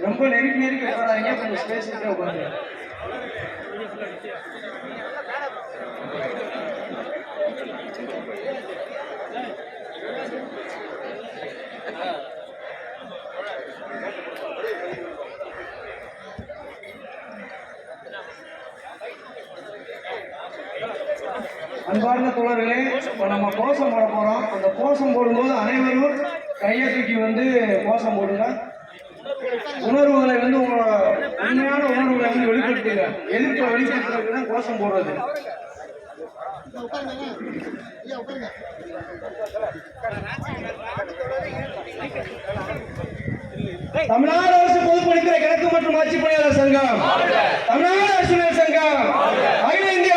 ரொம்ப நெருக்கி நெருக்கி உட்காராதீங்க, கொஞ்சம் ஸ்பேஸ் கிட்ட உட்காருங்க. அன்பார்ந்த தோழர்களே, இப்போ நம்ம கோஷம் போட போகிறோம். அந்த கோஷம் போடும்போது அனைவரும் கையை தூக்கி வந்து கோஷம் போடுங்க. உணர்வுகளை வந்து உங்களோட உண்மையான உணர்வுகளை வந்து வெளிப்படுத்துங்க. எதிர்ப்பை வெளிப்படுத்துறதுக்கு தான் கோஷம் போடுறது. தமிழ்நாடு அரசு பொதுப்பணித்துறை கிழக்கு மற்றும் ஆட்சி பணியாளர் சங்கம், தமிழ்நாடு அரசு சங்கம், அகில இந்திய